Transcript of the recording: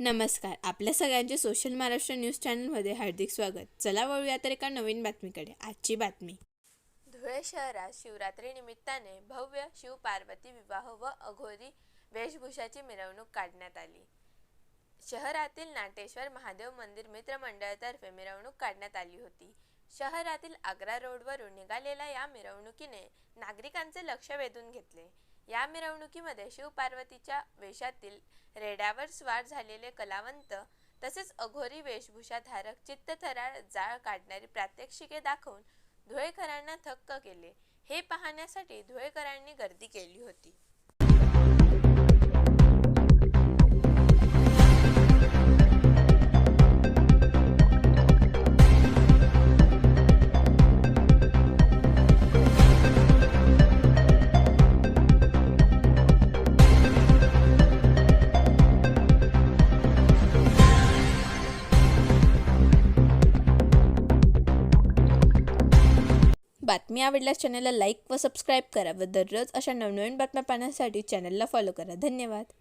नमस्कार. आपल्या सगळ्यांचे सोशल महाराष्ट्र न्यूज चॅनलमध्ये हार्दिक स्वागत. चला वळूया तर एका नवीन बातमीकडे. आजची बातमी. धुळे शहरात शिवरात्री निमित्ताने भव्य शिव-पार्वती विवाह व अघोरी वेशभूषाची मिरवणूक काढण्यात आली. शहरातील नाटेश्वर महादेव मंदिर मित्रमंडळातर्फे मिरवणूक काढण्यात आली होती. शहरातील आग्रा रोडवरून निघालेल्या या मिरवणुकीने नागरिकांचे लक्ष वेधून घेतले. या मिरवणुकीमध्ये शिव-पार्वतीच्या वेशातील रेड्यावर स्वार झालेले कलावंत तसेच अघोरी वेशभूषाधारक चित्तथरार जाळ काढणारी प्रात्यक्षिके दाखवून धुळेकरांना थक्क केले. हे पाहण्यासाठी धुळेकरांनी गर्दी केली होती. बातमी आवडल्यास चॅनलला लाईक व सबस्क्राईब करा व दररोज अशा नवनवीन बातम्या पाहण्यासाठी चॅनलला फॉलो करा. धन्यवाद.